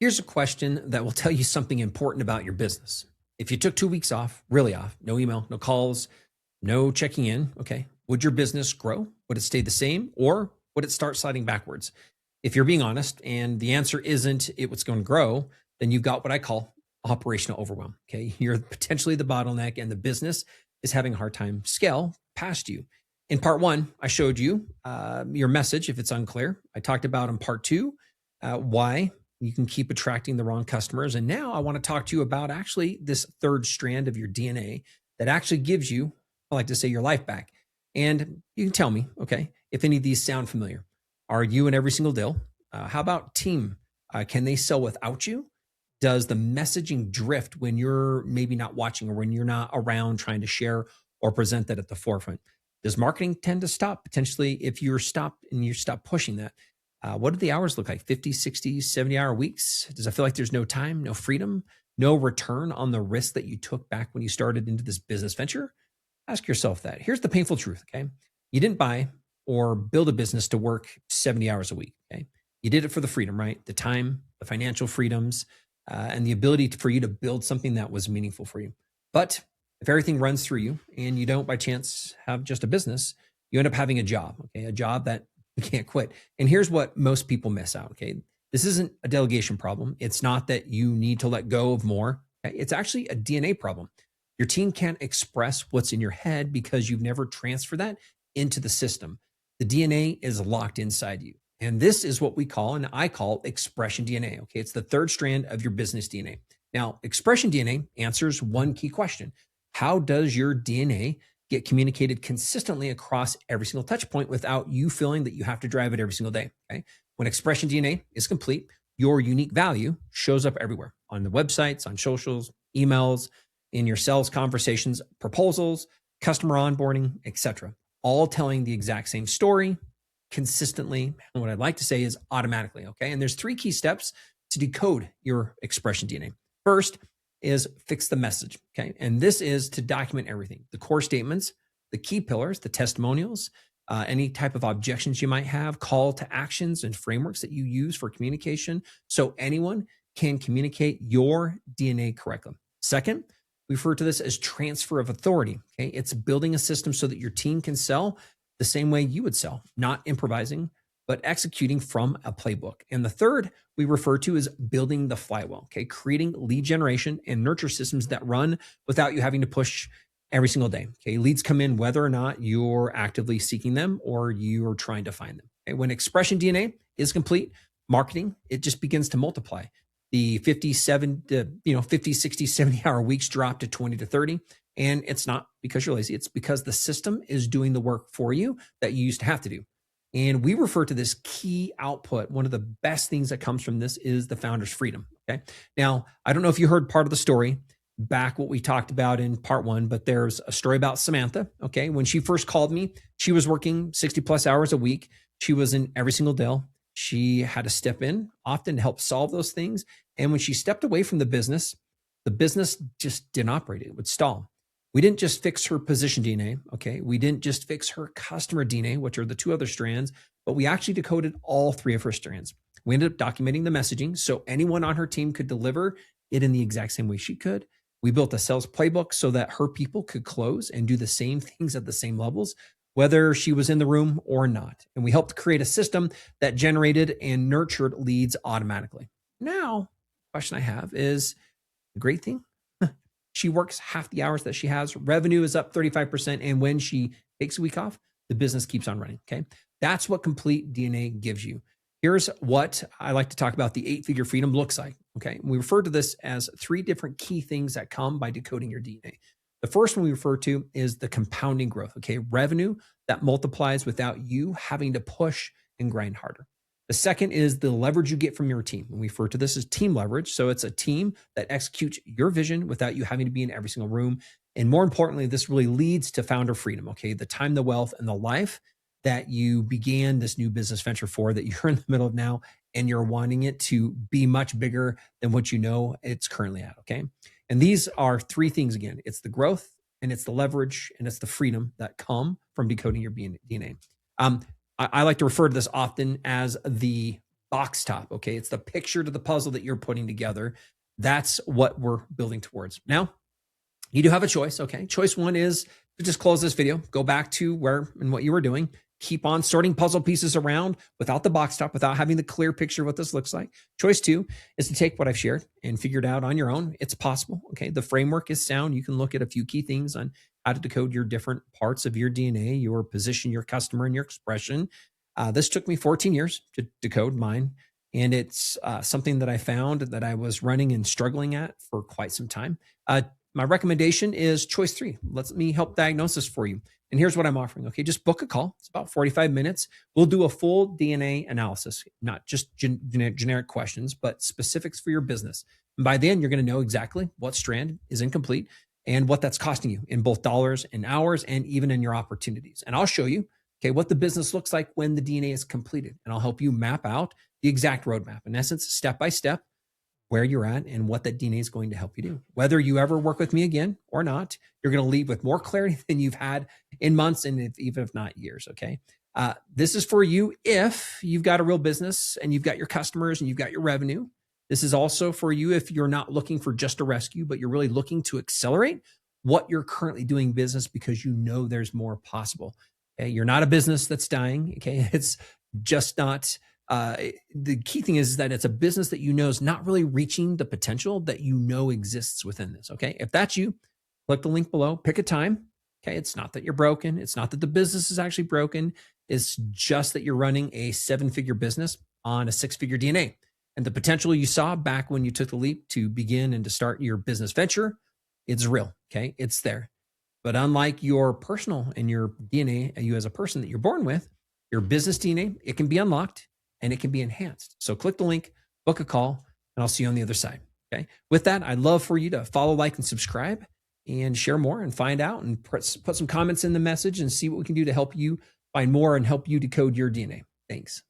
Here's a question that will tell you something important about your business. If you took 2 weeks off, really off, no email, no calls, no checking in, okay, would your business grow? Would it stay the same or would it start sliding backwards? If you're being honest and the answer isn't it was going to grow, then you've got what I call operational overwhelm. Okay. You're potentially the bottleneck and the business is having a hard time scale past you. In part one, I showed you your message if it's unclear. I talked about in part two why you can keep attracting the wrong customers. And now I want to talk to you about actually this third strand of your DNA that actually gives you, I like to say, your life back. And you can tell me, okay, if any of these sound familiar. Are you in every single deal? How about team? Can they sell without you? Does the messaging drift when you're maybe not watching or when you're not around trying to share or present that at the forefront? Does marketing tend to stop potentially if you're stopped and you stop pushing that? What do the hours look like? 50, 60, 70-hour weeks? Does it feel like there's no time, no freedom, no return on the risk that you took back when you started into this business venture? Ask yourself that. Here's the painful truth, okay? You didn't buy or build a business to work 70 hours a week, okay? You did it for the freedom, right? The time, the financial freedoms, and the ability for you to build something that was meaningful for you. But if everything runs through you and you don't by chance have just a business, you end up having a job, okay? A job that you can't quit. And here's what most people miss out, okay? This isn't a delegation problem. It's not that you need to let go of more. Okay? It's actually a DNA problem. Your team can't express what's in your head because you've never transferred that into the system. The DNA is locked inside you. And this is what we call, and I call, expression DNA. Okay. It's the third strand of your business DNA. Now, expression DNA answers one key question. How does your DNA get communicated consistently across every single touch point without you feeling that you have to drive it every single day? Okay. When expression DNA is complete, your unique value shows up everywhere on the websites, on socials, emails, in your sales conversations, proposals, customer onboarding, etc., all telling the exact same story consistently. And what I'd like to say is automatically. Okay. And there's three key steps to decode your expression DNA. First is fix the message. Okay. And this is to document everything, the core statements, the key pillars, the testimonials, any type of objections you might have, call to actions and frameworks that you use for communication so anyone can communicate your DNA correctly. Second, we refer to this as transfer of authority. Okay. It's building a system so that your team can sell the same way you would sell, not improvising, but executing from a playbook. And the third we refer to as building the flywheel. Okay. Creating lead generation and nurture systems that run without you having to push every single day. Okay. Leads come in whether or not you're actively seeking them or you're trying to find them. Okay. When expression DNA is complete, marketing, it just begins to multiply. The 50, 60, 70-hour weeks drop to 20 to 30. And it's not because you're lazy. It's because the system is doing the work for you that you used to have to do. And we refer to this key output. One of the best things that comes from this is the founder's freedom. Okay. Now, I don't know if you heard part of the story back, what we talked about in part one, but there's a story about Samantha. Okay. When she first called me, she was working 60 plus hours a week. She was in every single deal. She had to step in often to help solve those things. And when she stepped away from the business just didn't operate. It would stall. We didn't just fix her position DNA. Okay. We didn't just fix her customer DNA, which are the two other strands, but we actually decoded all three of her strands. We ended up documenting the messaging so anyone on her team could deliver it in the exact same way she could. We built a sales playbook so that her people could close and do the same things at the same levels, whether she was in the room or not. And we helped create a system that generated and nurtured leads automatically. Now, the question I have is the great thing. She works half the hours that she has. Revenue is up 35%. And when she takes a week off, the business keeps on running. Okay. That's what complete DNA gives you. Here's what I like to talk about the 8-figure freedom looks like. Okay. We refer to this as 3 different key things that come by decoding your DNA. The first one we refer to is the compounding growth. Okay. Revenue that multiplies without you having to push and grind harder. The second is the leverage you get from your team. And we refer to this as team leverage. So it's a team that executes your vision without you having to be in every single room. And more importantly, this really leads to founder freedom. Okay. The time, the wealth, and the life that you began this new business venture for that you're in the middle of now, and you're wanting it to be much bigger than what you know it's currently at. Okay. And these are 3 things again. It's the growth and it's the leverage and it's the freedom that come from decoding your DNA. I like to refer to this often as the box top. Okay. It's the picture to the puzzle that you're putting together. That's what we're building towards. Now, you do have a choice. Okay. Choice one is to just close this video, go back to where and what you were doing, keep on sorting puzzle pieces around without the box top, without having the clear picture of what this looks like. Choice two is to take what I've shared and figure it out on your own. It's possible. Okay. The framework is sound. You can look at a few key things on how to decode your different parts of your DNA, your position, your customer, and your expression. This took me 14 years to decode mine. And it's something that I found that I was running and struggling at for quite some time. My recommendation is choice three. Let me help diagnose this for you. And here's what I'm offering. Okay, just book a call. It's about 45 minutes. We'll do a full DNA analysis, not just generic questions, but specifics for your business. And by then, you're going to know exactly what strand is incomplete and what that's costing you in both dollars and hours and even in your opportunities. And I'll show you, okay, what the business looks like when the DNA is completed. And I'll help you map out the exact roadmap. In essence, step by step, where you're at and what that DNA is going to help you do. Whether you ever work with me again or not, you're going to leave with more clarity than you've had in months and even if not years, okay? This is for you if you've got a real business and you've got your customers and you've got your revenue. This is also for you if you're not looking for just a rescue, but you're really looking to accelerate what you're currently doing business because you know there's more possible. Okay? You're not a business that's dying, okay? It's just not... the key thing is that it's a business that you know is not really reaching the potential that you know exists within this. Okay. If that's you, click the link below, pick a time. Okay. It's not that you're broken. It's not that the business is actually broken. It's just that you're running a 7-figure business on a 6-figure DNA. And the potential you saw back when you took the leap to begin and to start your business venture, it's real. Okay. It's there. But unlike your personal and your DNA, you as a person that you're born with, your business DNA, it can be unlocked and it can be enhanced. So click the link, book a call, and I'll see you on the other side. Okay. With that, I'd love for you to follow, like, and subscribe and share more and find out and put some comments in the message and see what we can do to help you find more and help you decode your DNA. Thanks.